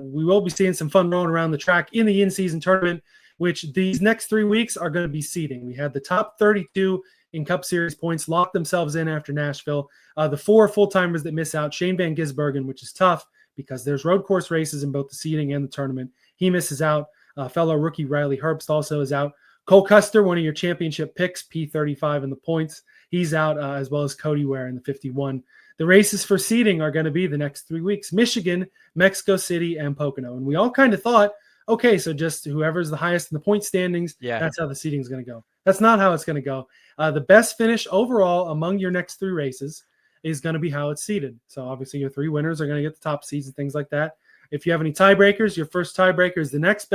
We will be seeing some fun rolling around the track in the in-season tournament, which these next 3 weeks are going to be seeding. We had the top 32 in Cup Series points lock themselves in after Nashville. The 4 full-timers that miss out, Shane Van Gisbergen, which is tough because there's road course races in both the seeding and the tournament. He misses out. Fellow rookie Riley Herbst also is out. Cole Custer, one of your championship picks, P35 in the points. He's out, as well as Cody Ware in the 51. The races for seeding are going to be the next 3 weeks: Michigan, Mexico City, and Pocono. And we all kind of thought, okay, so just whoever's the highest in the point standings, that's how the seeding is going to go. That's not how it's going to go. The best finish overall among your next 3 races is going to be how it's seeded. So obviously your 3 winners are going to get the top seeds and things like that. If you have any tiebreakers, your first tiebreaker is the next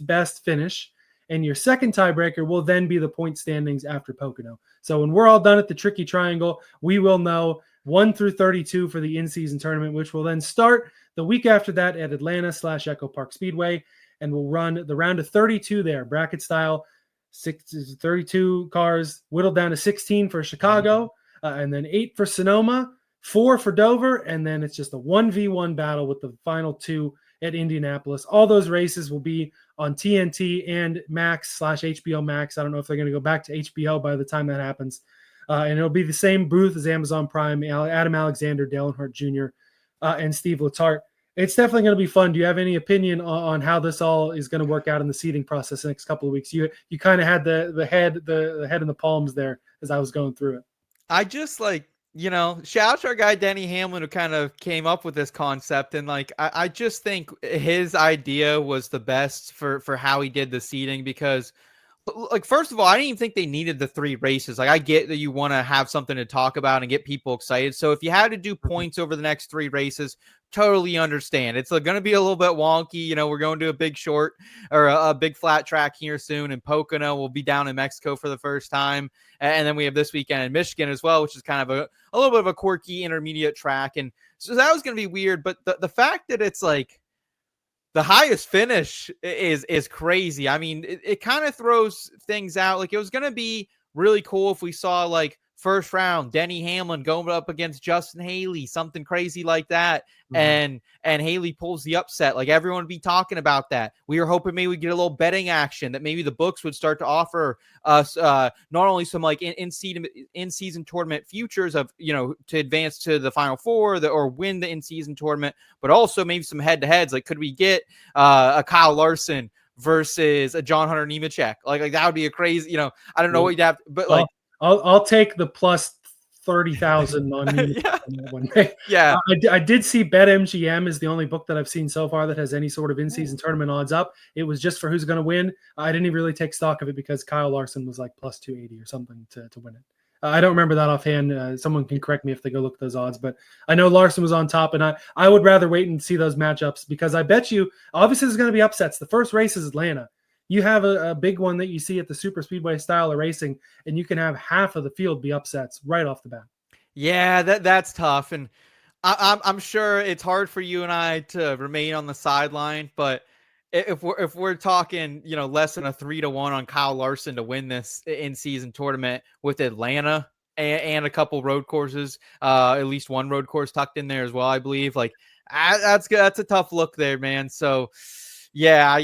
best finish, and your second tiebreaker will then be the point standings after Pocono. So when we're all done at the Tricky Triangle, we will know 1 through 32 for the in-season tournament, which will then start the week after that at Atlanta/Echo Park Speedway, and we'll run the round of 32 there, bracket style, 32 cars, whittled down to 16 for Chicago, and then 8 for Sonoma, 4 for Dover, and then it's just a 1v1 battle with the final 2 at Indianapolis. All those races will be on TNT and Max/HBO Max. I don't know if they're going to go back to HBO by the time that happens. And it'll be the same booth as Amazon Prime, Adam Alexander, Dale Earnhardt Jr., and Steve Letarte. It's definitely going to be fun. Do you have any opinion on how this all is going to work out in the seeding process the next couple of weeks? You kind of had the head in the palms there as I was going through it. I just shout out to our guy Denny Hamlin, who kind of came up with this concept, and I just think his idea was the best for how he did the seeding, because first of all, I didn't even think they needed the 3 races. I get that you want to have something to talk about and get people excited. So if you had to do points over the next 3 races, totally understand. It's going to be a little bit wonky. We're going to a big short or a big flat track here soon, and Pocono will be down in Mexico for the first time. And then we have this weekend in Michigan as well, which is kind of a little bit of a quirky intermediate track. And so that was going to be weird. But the fact that it's the highest finish is crazy. I mean, it kind of throws things out. It was going to be really cool if we saw first round Denny Hamlin going up against Justin Haley, something crazy like that. Mm-hmm. And Haley pulls the upset. Everyone would be talking about that. We were hoping maybe we get a little betting action, that maybe the books would start to offer us not only some in-season tournament futures of, to advance to the Final Four or win the in-season tournament, but also maybe some head-to-heads. Could we get a Kyle Larson versus a John Hunter Nemechek? That would be a crazy, I don't know what you'd have, but I'll take the plus 30,000 on me. Yeah. I did see BetMGM is the only book that I've seen so far that has any sort of in-season tournament odds up. It was just for who's going to win. I didn't even really take stock of it because Kyle Larson was plus 280 or something to win it. I don't remember that offhand. Someone can correct me if they go look at those odds, but I know Larson was on top, and I would rather wait and see those matchups, because I bet you, obviously there's going to be upsets. The first race is Atlanta. You have a big one that you see at the super speedway style of racing, and you can have half of the field be upsets right off the bat. Yeah, that's tough. And I'm sure it's hard for you and I to remain on the sideline, but if we're talking, less than a 3-1 on Kyle Larson to win this in-season tournament with Atlanta and a couple road courses, at least one road course tucked in there as well, I believe, that's good. That's a tough look there, man. So yeah,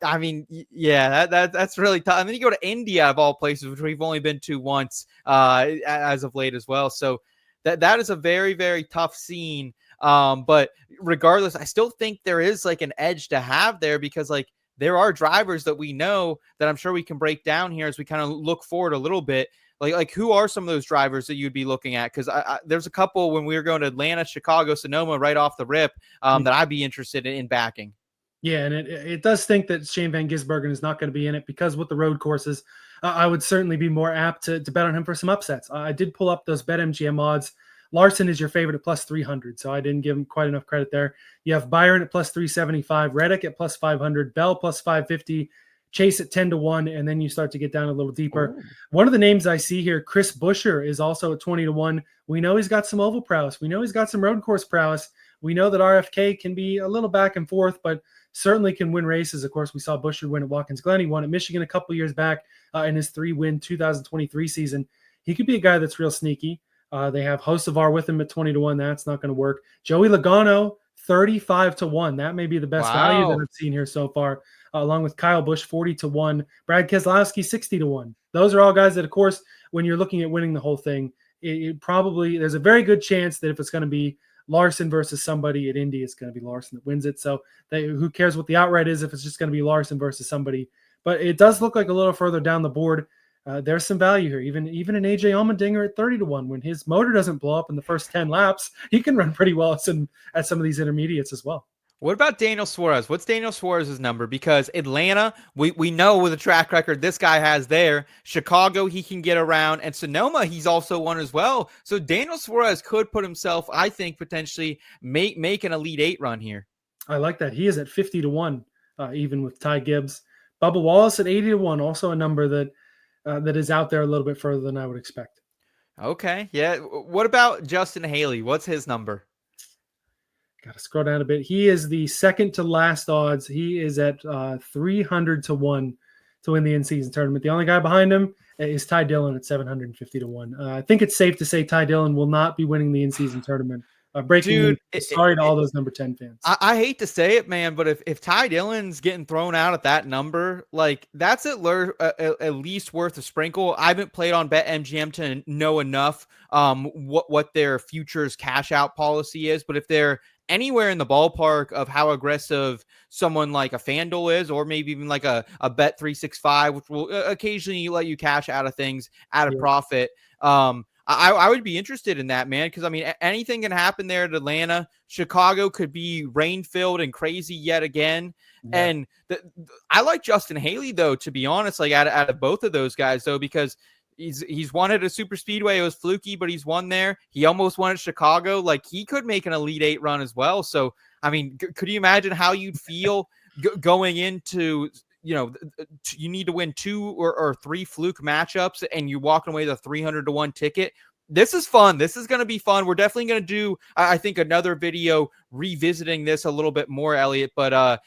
I mean, yeah, that's really tough. And then you go to India, of all places, which we've only been to once as of late as well. So that is a very, very tough scene. But regardless, I still think there is an edge to have there, because there are drivers that we know that I'm sure we can break down here as we kind of look forward a little bit. Who are some of those drivers that you'd be looking at? Because there's a couple when we were going to Atlanta, Chicago, Sonoma right off the rip that I'd be interested in backing. Yeah, and it does think that Shane Van Gisbergen is not going to be in it, because with the road courses, I would certainly be more apt to bet on him for some upsets. I did pull up those BetMGM odds. Larson is your favorite at plus 300, so I didn't give him quite enough credit there. You have Byron at plus 375, Reddick at plus 500, Bell plus 550, Chase at 10-1, and then you start to get down a little deeper. Oh. One of the names I see here, Chris Buescher, is also at 20-1. We know he's got some oval prowess. We know he's got some road course prowess. We know that RFK can be a little back and forth, but certainly can win races. Of course, we saw Buescher win at Watkins Glen. He won at Michigan a couple years back in his 3-win 2023 season. He could be a guy that's real sneaky. They have Hocevar with him at 20-1. That's not going to work. Joey Logano, 35-1. That may be the best value that I've seen here so far, along with Kyle Busch 40-1, Brad Keselowski 60-1. Those are all guys that, of course, when you're looking at winning the whole thing, it probably there's a very good chance that if it's going to be Larson versus somebody at Indy, it's going to be Larson that wins it. So who cares what the outright is if it's just going to be Larson versus somebody. But it does look like a little further down the board. There's some value here. Even an AJ Allmendinger at 30-1, when his motor doesn't blow up in the first 10 laps, he can run pretty well at some of these intermediates as well. What about Daniel Suarez? What's Daniel Suarez's number? Because Atlanta, we know with the track record this guy has there. Chicago, he can get around. And Sonoma, he's also won as well. So Daniel Suarez could put himself, I think, potentially make an Elite 8 run here. I like that. He is at 50-1, even with Ty Gibbs. Bubba Wallace at 80-1, also a number that is out there a little bit further than I would expect. Okay, yeah. What about Justin Haley? What's his number? Got to scroll down a bit. He is the second to last odds. He is at 300-1 to win the in-season tournament. The only guy behind him is Ty Dillon at 750-1. I think it's safe to say Ty Dillon will not be winning the in-season tournament. Sorry to all those number 10 fans. I hate to say it, man, but if Ty Dillon's getting thrown out at that number, like that's at least worth a sprinkle. I haven't played on BetMGM to know enough what their futures cash out policy is, but if they're anywhere in the ballpark of how aggressive someone like a FanDuel is, or maybe even like a Bet365, which will occasionally let you cash out of things at a profit. I would be interested in that, man, because, I mean, anything can happen there at Atlanta. Chicago could be rain-filled and crazy yet again. Yeah. And I like Justin Haley, though, to be honest, like out of both of those guys, though, because he's won at a super speedway. It was fluky, but he's won there. He almost won at Chicago. Like, he could make an Elite 8 run as well. So, I mean, could you imagine how you'd feel going into – you need to win 2 or 3 fluke matchups and you're walking away with a 300-1 ticket. This is fun. This is going to be fun. We're definitely going to do, I think, another video revisiting this a little bit more, Elliot. But,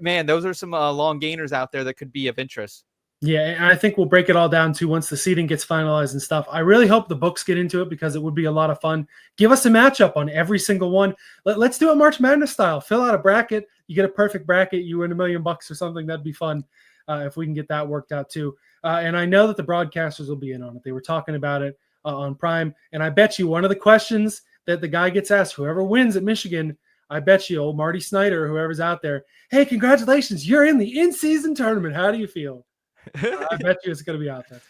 man, those are some long gainers out there that could be of interest. Yeah, and I think we'll break it all down, too, once the seating gets finalized and stuff. I really hope the books get into it because it would be a lot of fun. Give us a matchup on every single one. Let's do it March Madness style. Fill out a bracket. You get a perfect bracket. You win $1 million or something. That'd be fun if we can get that worked out, too. And I know that the broadcasters will be in on it. They were talking about it on Prime. And I bet you one of the questions that the guy gets asked, whoever wins at Michigan, I bet you old Marty Snyder, whoever's out there, hey, congratulations, you're in the in-season tournament. How do you feel? I bet you it's going to be out there.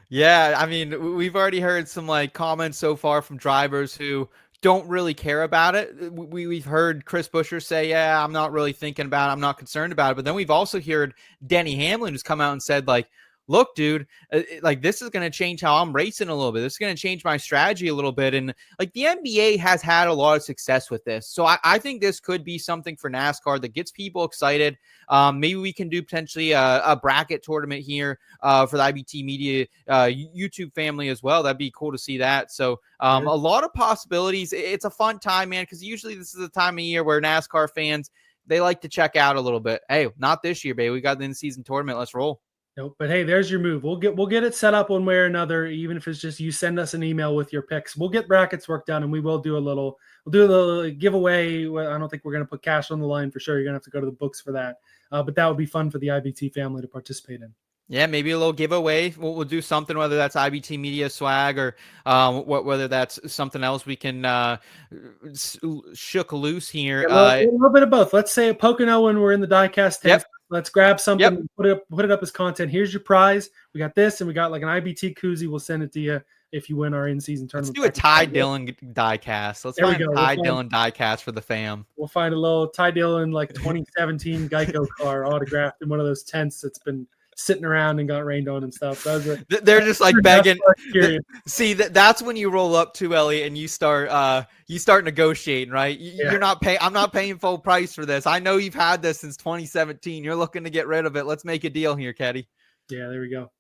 Yeah, I mean, we've already heard some comments so far from drivers who don't really care about it. We've heard Chris Buescher say, yeah, I'm not really thinking about it. I'm not concerned about it. But then we've also heard Denny Hamlin who's come out and said, look, dude, this is going to change how I'm racing a little bit. This is going to change my strategy a little bit. And the NBA has had a lot of success with this. So I think this could be something for NASCAR that gets people excited. Maybe we can do potentially a bracket tournament here for the IBT Media YouTube family as well. That'd be cool to see that. So a lot of possibilities. It's a fun time, man, because usually this is a time of year where NASCAR fans, they like to check out a little bit. Hey, not this year, baby. We got the in-season tournament. Let's roll. Nope. But hey, there's your move. We'll get it set up one way or another, even if it's just you send us an email with your picks. We'll get brackets worked out, and we'll do a little giveaway. I don't think we're going to put cash on the line for sure. You're going to have to go to the books for that. But that would be fun for the IBT family to participate in. Yeah, maybe a little giveaway. We'll do something, whether that's IBT Media swag or whether that's something else we can shook loose here. A little bit of both. Let's say a Pocono when we're in the diecast tent. Yep. Let's grab something, and put it up as content. Here's your prize. We got this, and we got an IBT koozie. We'll send it to you if you win our in-season tournament. Let's do a Ty Dillon diecast. Let's find a Ty Dillon diecast for the fam. We'll find a little Ty Dillon 2017 Geico car autographed in one of those tents that's been sitting around and got rained on and stuff. They're just begging. See, that's when you roll up to Elliot and you start negotiating, right? You're not paying. I'm not paying full price for this. I know you've had this since 2017. You're looking to get rid of it. Let's make a deal here, Keddy. Yeah, there we go.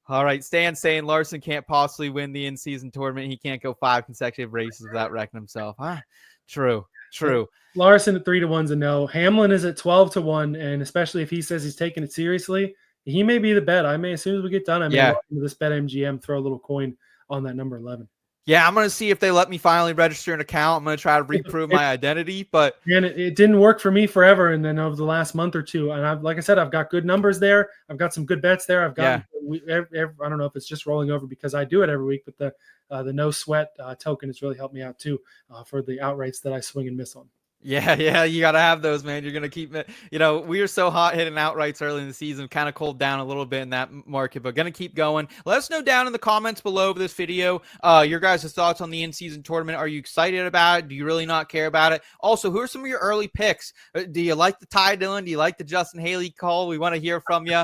All right, Stan saying Larson can't possibly win the in-season tournament. He can't go 5 consecutive races without wrecking himself. True. Larson at 3-1's a no. Hamlin is at 12-1, and especially if he says he's taking it seriously, he may be the bet. I may, as soon as we get done, I may walk into this BetMGM, throw a little coin on that number 11. Yeah, I'm gonna see if they let me finally register an account. I'm gonna try to reprove my identity, but and it didn't work for me forever. And then over the last month or two, and like I said, I've got good numbers there. I've got some good bets there. I've gotten, I don't know if it's just rolling over because I do it every week, but the no sweat token has really helped me out too for the outrights that I swing and miss on. Yeah, you got to have those, man. You're going to keep it. We were so hot hitting outrights early in the season, kind of cooled down a little bit in that market, but going to keep going. Let us know down in the comments below this video your guys' thoughts on the in-season tournament. Are you excited about it? Do you really not care about it? Also, who are some of your early picks? Do you like the Ty Dillon? Do you like the Justin Haley call? We want to hear from you.